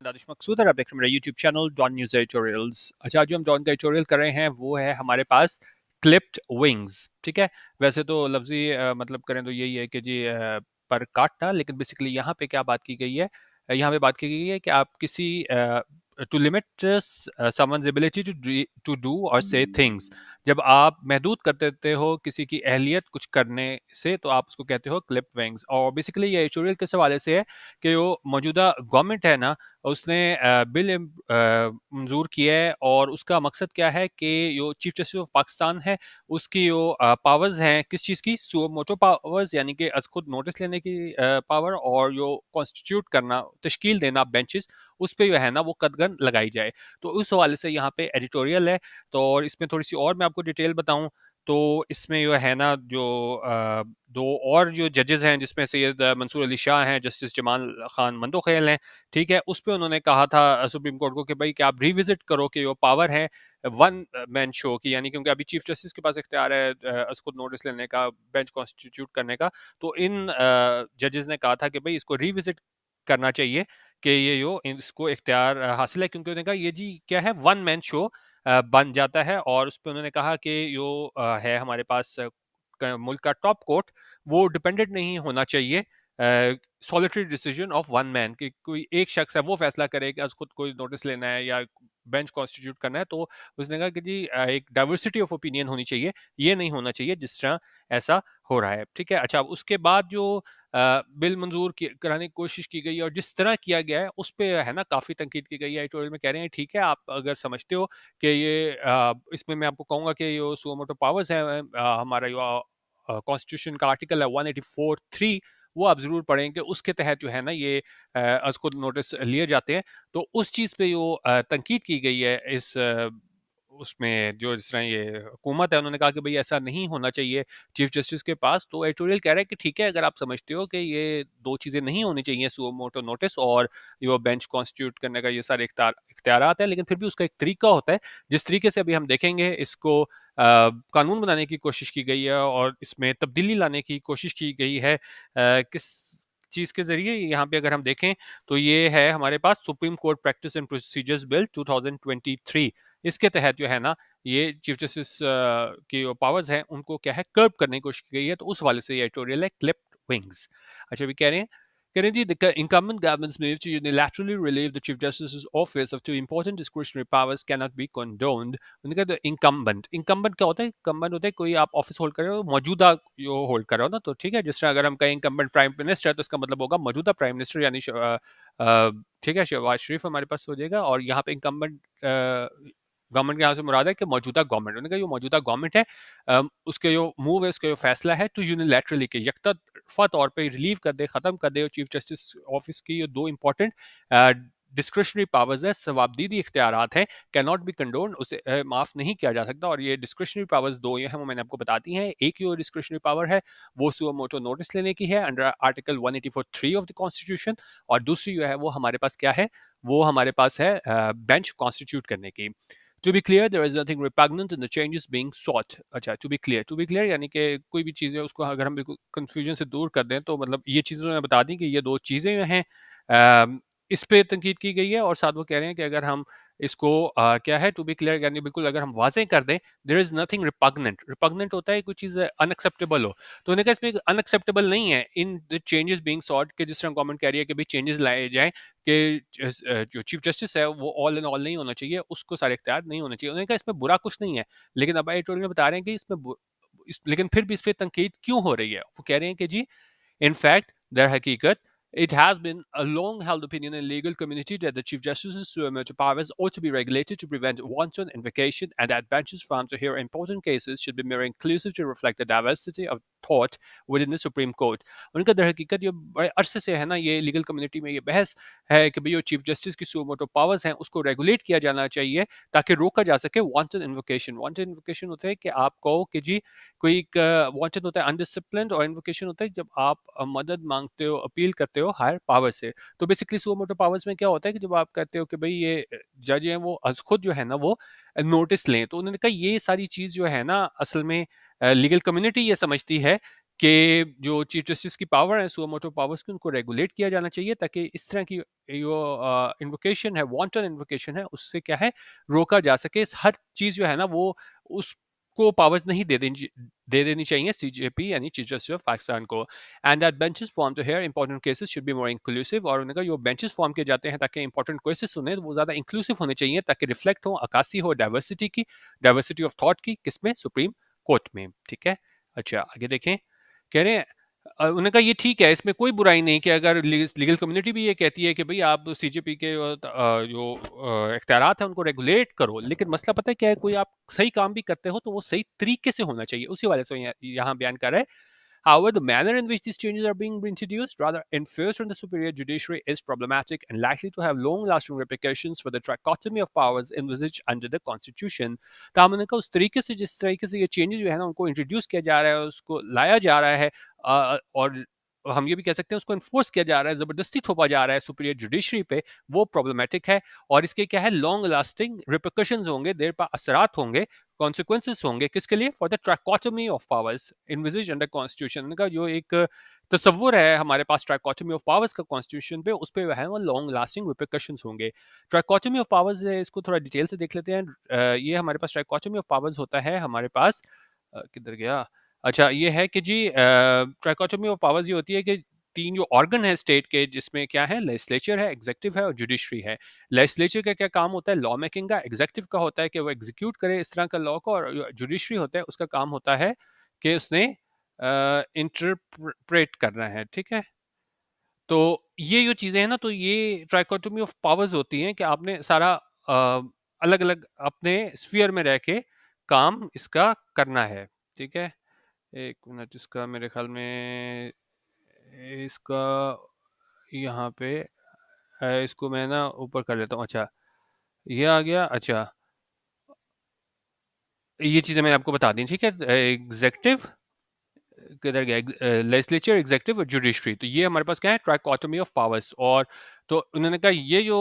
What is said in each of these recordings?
दानिश मकसूद और आप देख रहे हैं मेरा YouTube channel Dawn news editorials. अच्छा, जो हम डॉन का एडिटोरियल कर रहे हैं वो है हमारे पास क्लिप्ड विंग्स। ठीक है, वैसे तो लफ्जी मतलब करें तो यही है कि जी पर काटना, लेकिन बेसिकली यहाँ पे क्या बात की गई है, यहाँ पे बात की गई है कि आप किसी to limit someone's ability to do और से थिंग्स। जब आप महदूद कर देते हो किसी की अहलियत कुछ करने से तो आप उसको कहते हो क्लिप विंग्स। और बेसिकली ये एडिटोरियल किस हवाले से है कि वो मौजूदा गवर्नमेंट है ना, उसने बिल मंजूर किया है और उसका मकसद क्या है कि जो चीफ जस्टिस ऑफ पाकिस्तान है उसकी जो पावर्स हैं किस चीज़ की, सुओ मोटो पावर्स, यानी कि अज खुद नोटिस लेने की पावर, और जो कॉन्स्टिट्यूट करना, तश्कील देना बेंचेस, उस पर जो है ना वो कदगन लगाई जाए। तो उस हवाले से यहाँ पे एडिटोरियल है। तो और इसमें थोड़ी सी और मैं आपको डिटेल बताऊं तो इसमें जो है ना जो दो और जो जजेस हैं, जिसमें सैयद मंसूर अली शाह हैं, जस्टिस जमाल खान मंदोखेल हैं, ठीक है, उस पर उन्होंने कहा था सुप्रीम कोर्ट को कि भाई कि आप रिविजिट करो कि जो पावर है वन मैन शो की, यानी क्योंकि अभी चीफ जस्टिस के पास इख्तियार है खुद नोटिस लेने का, बेंच कॉन्स्टिट्यूट करने का। तो इन जजेस ने कहा था कि भाई इसको रिविजिट करना चाहिए कि ये जो इसको इख्तियार हासिल है, क्योंकि उन्होंने कहा ये जी क्या है, वन मैन शो बन जाता है। और उस पर उन्होंने कहा कि जो है हमारे पास मुल्क का टॉप कोर्ट, वो डिपेंडेंट नहीं होना चाहिए solitary decision of one man, कि कोई एक शख्स है वो फैसला करे कि खुद कोई नोटिस लेना है या बेंच कॉन्स्टिट्यूट करना है। तो उसने कहा कि जी एक डाइवर्सिटी ऑफ ओपिनियन होनी चाहिए, ये नहीं होना चाहिए जिस तरह ऐसा हो रहा है। ठीक है, अच्छा, उसके बाद जो बिल मंजूर कराने की कोशिश की गई और जिस तरह किया गया है उस पर है ना काफ़ी तनकीद की गई है। एडिटोरियल में कह रहे हैं ठीक है, आप अगर समझते हो कि ये इसमें मैं आपको कहूँगा कि जो सुओ मोटो पावर्स है, हमारा जो कॉन्स्टिट्यूशन का आर्टिकल है 184(3), वो आप जरूर पढ़ें कि उसके तहत जो है ना ये उसको नोटिस लिए जाते हैं। तो उस चीज़ पे जो तनकीद की गई है इस उसमें, जो जिस तरह ये हुकूमत है, उन्होंने कहा कि भाई ऐसा नहीं होना चाहिए चीफ जस्टिस के पास। तो एडिटोरियल कह रहा है कि ठीक है, अगर आप समझते हो कि ये दो चीज़ें नहीं होनी चाहिए, सुओ मोटो नोटिस और ये बेंच कॉन्स्टिट्यूट करने का, ये सारे इख्तियारात है, लेकिन फिर भी उसका एक तरीका होता है जिस तरीके से अभी हम देखेंगे इसको कानून बनाने की कोशिश की गई है और इसमें तब्दीली लाने की कोशिश की गई है। किस चीज़ के जरिए, यहाँ पे अगर हम देखें तो ये है हमारे पास supreme court practice and procedures bill 2023। इसके तहत जो है ना ये चीफ जस्टिस की पावर्स हैं उनको क्या है कर्ब करने की कोशिश की गई है। तो उस वाले से ये एडिटोरियल है क्लिप्ड विंग्स। अच्छा, भी कह रहे हैं जी, the incumbent government's move to unilaterally relieve the chief justice's office of two important discretionary powers cannot be condoned। उन्होंने कहा इंकम्बेंट क्या होता है? इंकम्बेंट होता है कोई आप ऑफिस होल्ड कर रहे हो, मौजूदा जो होल्ड कर रहे हो ना। तो ठीक है, जिस तरह अगर हम कहें इंकम्बेंट प्राइम मिनिस्टर, तो इसका मतलब होगा मौजूदा प्राइम मिनिस्टर, यानी ठीक है, शहबाज शरीफ हमारे पास हो जाएगा। और यहाँ पे इंकम्बेंट गवर्नमेंट के यहाँ से मुराद है कि मौजूदा गवर्नमेंट, उन्होंने कहा जो मौजूदा गवर्नमेंट है उसके जो मूव है, उसका जो फैसला है टू यूनिलैटरली के यकतरफा तौर पे रिलीव कर दे, खत्म कर दे चीफ जस्टिस ऑफिस की ये दो इंपॉर्टेंट डिस्क्रिशनरी पावर्स है, सवाबदीदी इख्तियारात हैं, कैन नॉट बी कंडोन, उसे माफ नहीं किया जा सकता। और ये डिस्क्रिशनरी पावर्स दो ये हैं, वो मैंने आपको बताती हैं। एक जो डिस्क्रिशनरी पावर है वो सुओ मोटो नोटिस लेने की है under article 184(3) of the constitution, और दूसरी जो है वो हमारे पास क्या है, वो हमारे पास है बेंच कॉन्स्टिट्यूट करने की। To be clear, there is nothing repugnant in the changes being sought। अच्छा, to be clear यानी कि कोई भी चीज़ है उसको अगर हम बिल्कुल कंफ्यूजन से दूर कर दें, तो मतलब ये चीज़ें मैं बता दी कि ये दो चीज़ें हैं, इस पे तनकीद की गई है। और साथ वो कह रहे हैं कि अगर हम इसको क्या है, टू बी क्लियर यानी बिल्कुल अगर हम वाज़ेह कर दें, देयर इज़ नथिंग रिपग्नेंट होता है कोई चीज़ अनएक्सेप्टेबल हो। तो उन्होंने कहा इसमें अनएक्सेप्टेबल नहीं है in the changes being sought, कि जिस तरह गवर्नमेंट कह रही है कि भाई चेंजेस लाए जाएं, कि जो चीफ जस्टिस है वो ऑल इन ऑल नहीं होना चाहिए, उसको सारे इख्तियार नहीं होने चाहिए। उन्होंने कहा इसमें बुरा कुछ नहीं है, लेकिन अब एडिटोरियल में बता रहे हैं कि लेकिन फिर भी इस पर तनकीद क्यों हो रही है। वो कह रहे हैं कि जी in fact, their hakikat, it has been a long-held opinion in the legal community that the Chief Justice's supremacy powers ought to be regulated to prevent wanton invocation, and that benches found to hear important cases should be more inclusive to reflect the diversity of thought within the Supreme Court। उनका दर हकीकत ये बड़े अरसे से है ना, ये legal community में ये बहस है कि भाई चीफ जस्टिस की सुमोटो पावर्स हैं उसको रेगुलेट किया जाना चाहिए ताकि रोका जा सके वांटेड इन्वोकेशन। वांटेड इन्वोकेशन होता है कि आप कहो कि जी कोई एक वांटेड होता है अनडिसिप्लिन्ड, और इन्वोकेशन होता है जब आप मदद मांगते हो, अपील करते हो हायर पावर से। तो बेसिकली सुओ मोटो पावर्स में क्या होता है कि जब आप कहते हो कि भाई ये जज हैं वो खुद जो है ना वो नोटिस लें, तो उन्होंने कहा ये सारी चीज़ जो है ना असल में लीगल कम्युनिटी ये समझती है कि जो चीफ जस्टिस की पावर है, सुओ मोटो पावर्स की, उनको रेगुलेट किया जाना चाहिए ताकि इस तरह की जो इन्वोकेशन है, वांटन इन्वोकेशन है, उससे क्या है रोका जा सके। हर चीज जो है ना वो उसको पावर्स नहीं दे देनी चाहिए सीजेपी यानी चीफ जस्टिस ऑफ पाकिस्तान को। And that benches form to hear important cases should be more inclusive, और उनका जो बेंचेस फॉर्म किए जाते हैं ताकि इंपॉर्टेंट केसेस सुने वो ज्यादा इंक्लूसिव होने चाहिए ताकि रिफ्लेक्ट हो, अक्सी हो डाइवर्सिटी की, डाइवर्सिटी ऑफ थॉट की, किसमें, सुप्रीम कोर्ट में। ठीक है, अच्छा आगे देखें। कह रहे हैं उन्होंने कहा ये ठीक है, इसमें कोई बुराई नहीं कि अगर लीगल कम्युनिटी भी ये कहती है कि भाई आप सीजेपी के जो इख्तियारात हैं उनको रेगुलेट करो, लेकिन मसला पता है क्या है, कोई आप सही काम भी करते हो तो वो सही तरीके से होना चाहिए। उसी वाले से यहाँ बयान कर रहा है। However, the manner in which these changes are being introduced, rather inferred from the superior judiciary, is problematic and likely to have long-lasting repercussions for the trichotomy of powers envisaged under the Constitution. तो हमने कहा उस तरीके से, जिस तरीके से ये चेंजेस जो है ना उनको इंट्रोड्यूस किया जा रहा है, उसको लाया जा रहा है, और हम ये भी कह सकते हैं उसको इन्फोर्स किया जा रहा है, जबरदस्ती थोपा जा रहा है सुपीरियर जुडिशरी पे, वो प्रॉब्लमेटिक है। और इसके क्या है, लॉन्ग लास्टिंग रिpercussions होंगे, देर पर असरात होंगे, कॉन्सिक्वेंसेस होंगे, किसके लिए, for the trichotomy of powers envisages under constitution का जो एक तस्वुर है हमारे पास ट्रैकोटमी ऑफ पावर्स का कॉन्स्टिट्यूशन पे, उस पर है वो लॉन्ग लास्टिंग रिpercussions होंगे। ट्रैकोटमी ऑफ पावर्स है, इसको थोड़ा डिटेल से देख लेते हैं। ये हमारे पास ट्रैकोटमी ऑफ पावर्स होता है हमारे पास, किधर गया, अच्छा ये है कि जी ट्रैकोटमी ऑफ पावर्स ये होती है कि तीन जो ऑर्गन है स्टेट के, जिसमें क्या है, लेजिस्लेचर है, एग्जीक्यूटिव है और जुडिशरी है। लेजिस्लेचर का क्या काम होता है, लॉ मेकिंग का। एग्जीक्यूटिव का होता है कि वो एग्जीक्यूट करे इस तरह का लॉ को, और जुडिशरी होता है, उसका काम होता है कि उसने इंटरप्रेट करना है। ठीक है, तो ये जो चीजें हैं ना, तो ये ट्राइकोटोमी ऑफ पावर्स होती हैं कि आपने सारा अलग अलग अपने स्फीयर में रह के काम इसका करना है। ठीक है, एक मिनट, इसका मेरे ख्याल में इसका यहाँ पे इसको मैं ना ऊपर कर लेता हूँ। अच्छा ये आ गया। अच्छा ये चीज़ें मैंने आपको बता दी, ठीक है। एग्जेक्टिव किधर गया, लेजिस्लेचर, एग्जेक्टिव और जुडिशरी, तो ये हमारे पास क्या है, ट्राइकोटोमी ऑफ पावर्स। और तो उन्होंने कहा ये जो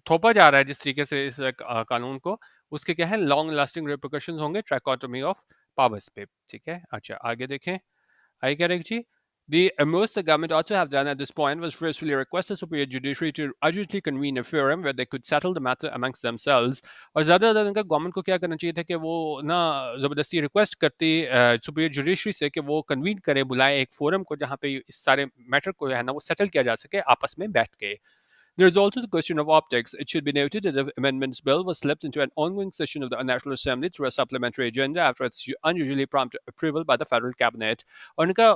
थोपा जा रहा है जिस तरीके से इस कानून को, उसके क्या है, लॉन्ग लास्टिंग रिpercussions होंगे ट्राइकोटोमी ऑफ पावर्स पे। ठीक है, अच्छा आगे देखें। आगे कह रहे हैं जी, the most the government ought to have done at this point was forcefully request the superior judiciary to urgently convene a forum where they could settle the matter amongst themselves। और ज़्यादा ज़्यादा उनका गवर्नमेंट को क्या करना चाहिए था कि वो ना ज़बरदस्ती रिक्वेस्ट करती सुपीरियर जुडिशरी से कि वो कन्वीन करे, बुलाए एक फोरम को जहाँ पे इस सारे मैटर को है ना वो सेटल किया जा सके आपस में बैठ के। There is also the question of optics. It should be noted that the amendments bill was slipped into an ongoing session of the National Assembly through a supplementary agenda after its unusually prompt approval by the federal cabinet। और इनका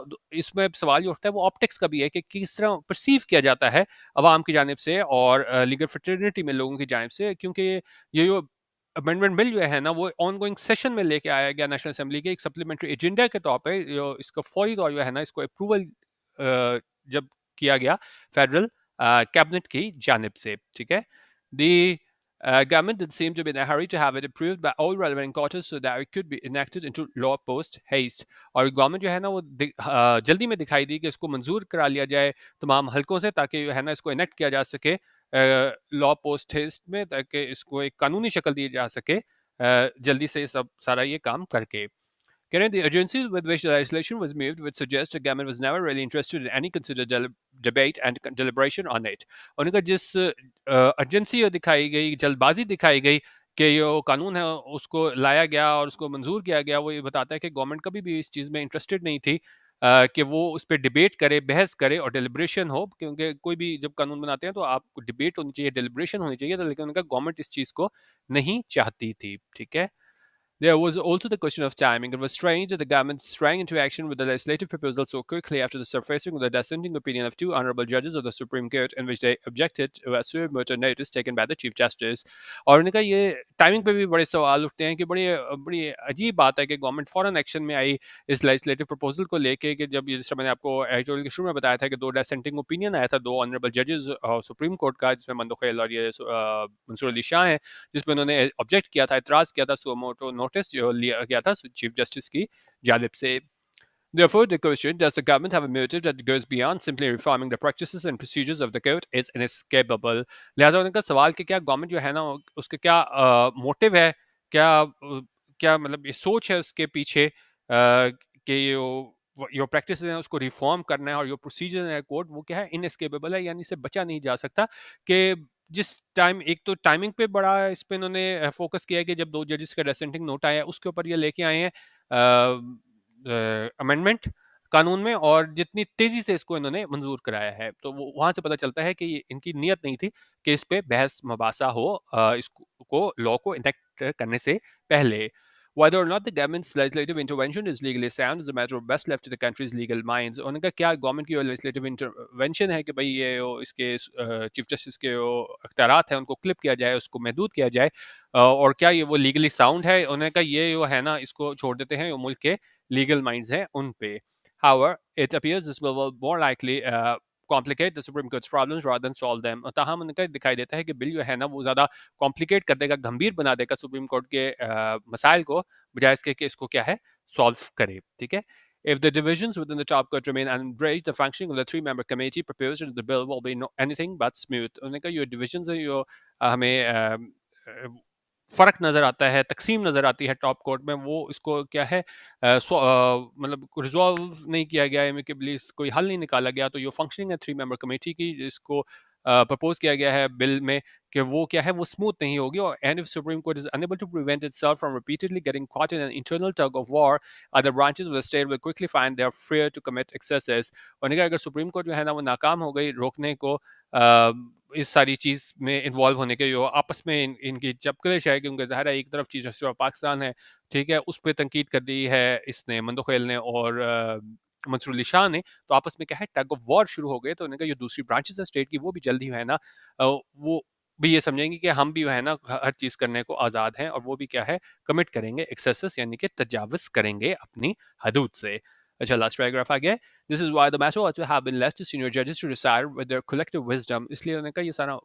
इसमें सवाल जो उठता है वो optics का भी है कि किस तरह परसीव किया जाता है अवाम की जानिब से और लीगल फ्रेटर्निटी में लोगों की जानिब से, क्योंकि ये जो अमेंडमेंट बिल जो है ना वो ऑनगोइंग सेशन में लेके आया गया नेशनल असेंबली के एक सप्लीमेंट्री एजेंडा के तौर पे, जो इसका फौरी तौर जो है ना इसको अप्रूवल जब किया गया फेडरल कैबिनेट की जानिब से। ठीक है, the government did seem to be in a hurry to have it approved by all relevant quarters so that it could be enacted into law post haste। और गवर्नमेंट जो है ना वो जल्दी में दिखाई दी कि इसको मंजूर करा लिया जाए तमाम हलकों से, ताकि जो है ना इसको इनेक्ट किया जा सके लॉ पोस्ट हेस्ट में, ताकि इसको एक कानूनी शक्ल दी जा सके जल्दी से सब सारा ये काम करके। Currently, the urgency with which the legislation was moved would suggest the government was never really interested in any considered debate and deliberation on it। उनका जिस अर्जेंसी दिखाई गई, जल्दबाजी दिखाई गई कि ये कानून है उसको लाया गया और उसको मंजूर किया गया, वो ये बताता है कि गवर्नमेंट कभी भी इस चीज़ में इंटरेस्टेड नहीं थी कि वो उस पर डिबेट करे, बहस करे और डेलिब्रेशन हो, क्योंकि कोई भी जब कानून बनाते हैं तो आपको डिबेट होनी चाहिए, डेलिब्रेशन होनी चाहिए, तो लेकिन उनका गवर्नमेंट इस चीज़ को नहीं चाहती थी। ठीक है, there was also the question of timing. It was strange that the government sprang into action with the legislative proposal so quickly after the surfacing of the dissenting opinion of two honorable judges of the Supreme Court, in which they objected to a suo motu notice taken by the Chief Justice। और उन्होंने कहा ये timing पे भी बड़े सवाल उठते हैं कि बड़ी बड़ी अजीब बात है कि गवर्नमेंट फॉरन एक्शन में आई इस लेजिस्लेटिव प्रपोजल को लेके, कि जब जिस तरह मैंने आपको एडिटोरियल के शुरू में बताया था कि दो डिसेंटिंग ओपिनियन आया था दो ऑनरेबल जजेस सुप्रीम कोर्ट का, जिसमें मंदुखेल और ये मंसूर अली शाह हैं, जिसमें उन्होंने ऑब्जेक्ट किया था, इतराज़ किया था सुओ मोटो नोटिस जो लिया गया था चीफ जस्टिस की जानिब से। Therefore, the question, does the government have a motive that goes beyond simply reforming the practices and procedures of the court, is inescapable। लिहाजा उनका सवाल कि क्या गवर्नमेंट जो है ना उसके क्या मोटिव है, क्या क्या मतलब ये सोच है उसके पीछे कि योर प्रैक्टिस है उसको रिफॉर्म करना है और योर प्रोसीजर है कोर्ट वो क्या है इनएस्केपेबल है, यानी इससे बचा नहीं जा सकता कि जिस टाइम एक तो टाइमिंग पे बड़ा इस पे इन्होंने फोकस किया है कि जब 2 जजेस का डिसेंटिंग नोट आया उसके ऊपर ये लेके आए हैं अमेंडमेंट कानून में, और जितनी तेजी से इसको इन्होंने मंजूर कराया है तो वो वहां से पता चलता है कि इनकी नीयत नहीं थी कि इस पे बहस मबासा हो इसको लॉ को इनेक्ट करने से पहले. Whether or not the government's legislative intervention is legally sound is a matter of best left to the country's legal minds. उन्होंने कहा क्या गवर्नमेंट की लेजिस्लेटिव इंटरवेंशन है कि भाई ये इसके चीफ जस्टिस के अख्तियारात हैं उनको क्लिप किया जाए, उसको महदूद किया जाए, और क्या ये वो लीगली साउंड है. उन्होंने कहा ये जो है ना इसको छोड़ देते हैं, जो मुल्क के लीगल माइंड्स हैं उन पे. However, it appears this will more likely complicate the Supreme Court's problems rather than solve them. ताहम उनका दिखाई देता है कि बिल जो है ना वो ज़्यादा कॉम्प्लिकेट कर देगा, गंभीर बना देगा सुप्रीम कोर्ट के मसाइल को, बजाय इसके कि इसको क्या है सॉल्व करे. ठीक है. If the divisions within the top court remain unbridged, the functioning of the three-member committee proposed in the bill will be anything but smooth. उन्होंने कहा ये divisions है जो हमें फर्क नजर आता है, तकसीम नजर आती है टॉप कोर्ट में, वो इसको क्या है मतलब रिजॉल्व नहीं किया गया एमिकेबली, कोई हल नहीं निकाला गया. तो ये फंक्शनिंग है 3 मेंबर कमेटी की जिसको प्रपोज किया गया है बिल में कि वो क्या है वो स्मूथ नहीं होगी. और and if supreme court is unable to prevent itself from repeatedly getting caught in an internal tug of war, other branches of the state will quickly find they are free to commit excesses. और अगर supreme court जो है ना वो नाकाम हो गई रोकने को इस सारी चीज़ में इन्वॉल्व होने के, जो आपस में इनकी चपकलिश है, क्योंकि ज़ाहिर है एक तरफ चीफ जस्टिस ऑफ पाकिस्तान है, ठीक है, उस पर तनकीद कर दी है इसने मंदोखेल ने और मंसूर अली शाह ने, तो आपस में क्या है टग ऑफ वॉर शुरू हो गए. तो उन्होंने कहा जो दूसरी ब्रांचेस है स्टेट की वो भी जल्दी है ना वो भी ये समझेंगे कि हम भी है ना हर चीज़ करने को आज़ाद हैं, और वो भी क्या है कमिट करेंगे एक्सेसेस, यानी कि तजावज़ करेंगे अपनी हदूद से. अच्छा, लास्ट पैराग्राफ आ गया. This is why the matter ought to have been left to senior judges to decide with their collective wisdom. इसलिए उन्होंने कहा ये सारा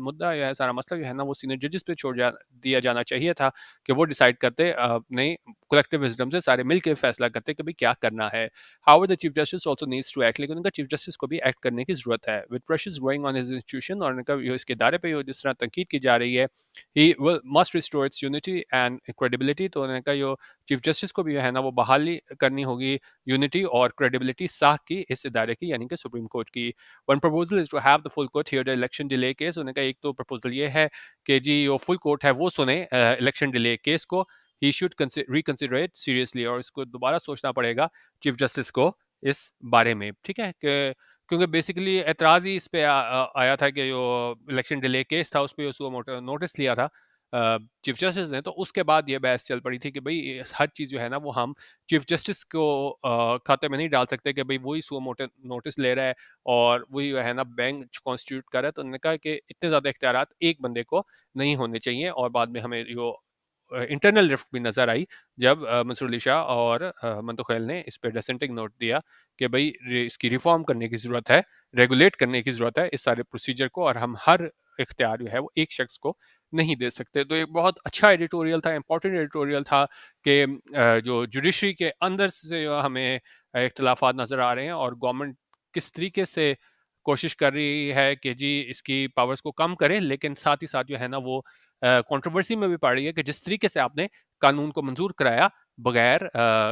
मुद्दा या सारा मसला जो है ना वो सीनियर जजेस पे दिया जाना चाहिए था कि वो डिसाइड करते अपने कलेक्टिव विजडम से सारे मिल के फैसला करते कि भाई क्या करना है. However, the chief justice also needs to act. लेकिन उनका चीफ जस्टिस को भी एक्ट करने की जरूरत है. With pressures growing on his institution, और उनका इसके दायरे पे जिस तरह तनकीद की जा रही है, he must restore its unity and credibility. तो उन्होंने कहा जो चीफ जस्टिस को भी है ना वो बहाली करनी होगी यूनिटी और क्रेडिबिलिटी साख की इस इदारे की, यानी कि सुप्रीम कोर्ट की. One proposal is to have the full court hear the election delay case. उन्होंने कहा एक तो प्रपोजल ये है कि जी जो फुल कोर्ट है वो सुने इलेक्शन डिले केस को. He should reconsider it seriously, और इसको दोबारा सोचना पड़ेगा चीफ जस्टिस को इस बारे में. ठीक है, क्योंकि बेसिकली एतराज़ ही इस पे आया था कि जो इलेक्शन डिले केस था उस पर उसको नोटिस लिया था चीफ जस्टिस ने, तो उसके बाद ये बहस चल पड़ी थी कि भाई हर चीज़ जो है ना वो हम चीफ जस्टिस को खाते में नहीं डाल सकते कि भाई वही सो नोटिस ले रहा है और वही है ना बेंच कॉन्स्टिट्यूट कर रहा है. तो उन्होंने कहा कि इतने ज़्यादा इख्तियारात एक बंदे को नहीं होने चाहिए. और बाद में हमें जो इंटरनल रिफ्ट भी नज़र आई जब मंसूर अली शाह और मंतोखेल ने इस पर डिसेंटिंग नोट दिया कि भाई इसकी रिफॉर्म करने की ज़रूरत है, रेगुलेट करने की ज़रूरत है इस सारे प्रोसीजर को, और हम हर इख्तियार जो है वो एक शख्स को नहीं दे सकते. तो एक बहुत अच्छा एडिटोरियल था, इंपॉर्टेंट एडिटोरियल था कि जो जुडिशरी के अंदर से हमें इख्तलाफात नज़र आ रहे हैं और गवर्नमेंट किस तरीके से कोशिश कर रही है कि जी इसकी पावर्स को कम करें, लेकिन साथ ही साथ जो है ना वो कंट्रोवर्सी में भी पड़ रही है कि जिस तरीके से आपने कानून को मंजूर कराया बगैर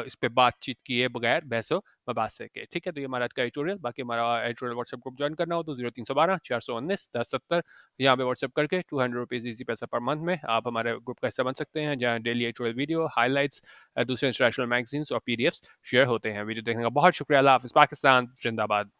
इस पे बातचीत किए, बगैर बहसो मबासे के. ठीक है, तो ये हमारा आज का एडिटोरियल. बाकी हमारा एडिटोरियल व्हाट्सएप ग्रुप ज्वाइन करना हो तो 0312 419 1070 यहाँ पे व्हाट्सएप करके 200 रुपीज़ ईजी पैसा पर मंथ में आप हमारे ग्रुप का हिस्सा बन सकते हैं, जहाँ डेली एडिटोरियल वीडियो हाईलाइट्स दूसरे इंटरनेशनल मैगजीन्स और पीडीएफ्स शेयर होते हैं. वीडियो देखने का बहुत शुक्रिया. अल्लाह हाफिज़. पाकिस्तान जिंदाबाद.